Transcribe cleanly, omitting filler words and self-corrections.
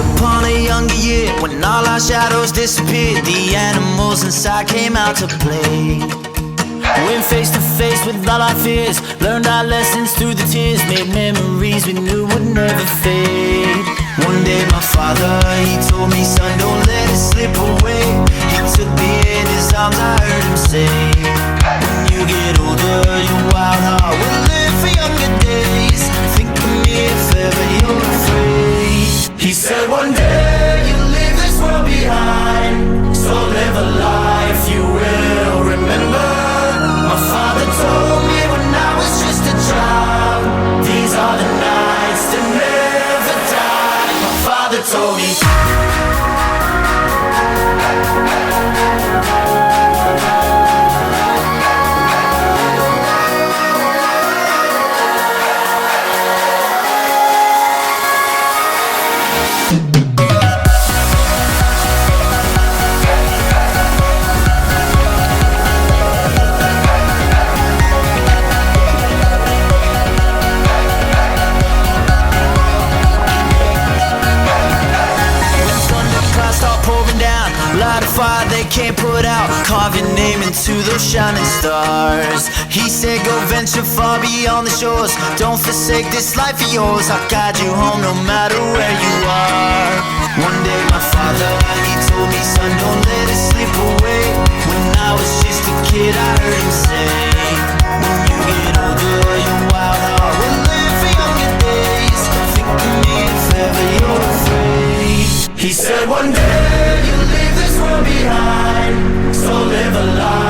upon a younger year, when all our shadows disappeared, the animals inside came out to play. Went face to face with all our fears, learned our lessons through the tears, made memories we knew would never fade. One day my father, he told me, son, don't let it slip away. He took me in his arms, I heard him say, when you get older, your wild heart will live for younger days. Think of me if ever you're afraid. He said one day you'll leave this world behind, so live a life you will remember. My father told me when I was just a child, these are the nights that never die. My father told me. Light a fire they can't put out, carve your name into those shining stars. He said go venture far beyond the shores, don't forsake this life of yours. I'll guide you home no matter where you are. One day my father, he told me, son, don't let it slip away. When I was just a kid I heard him say, when you get older your wild heart will live for younger days. Think of me if ever you're afraid. He said one day you'll leave this world behind, so live a life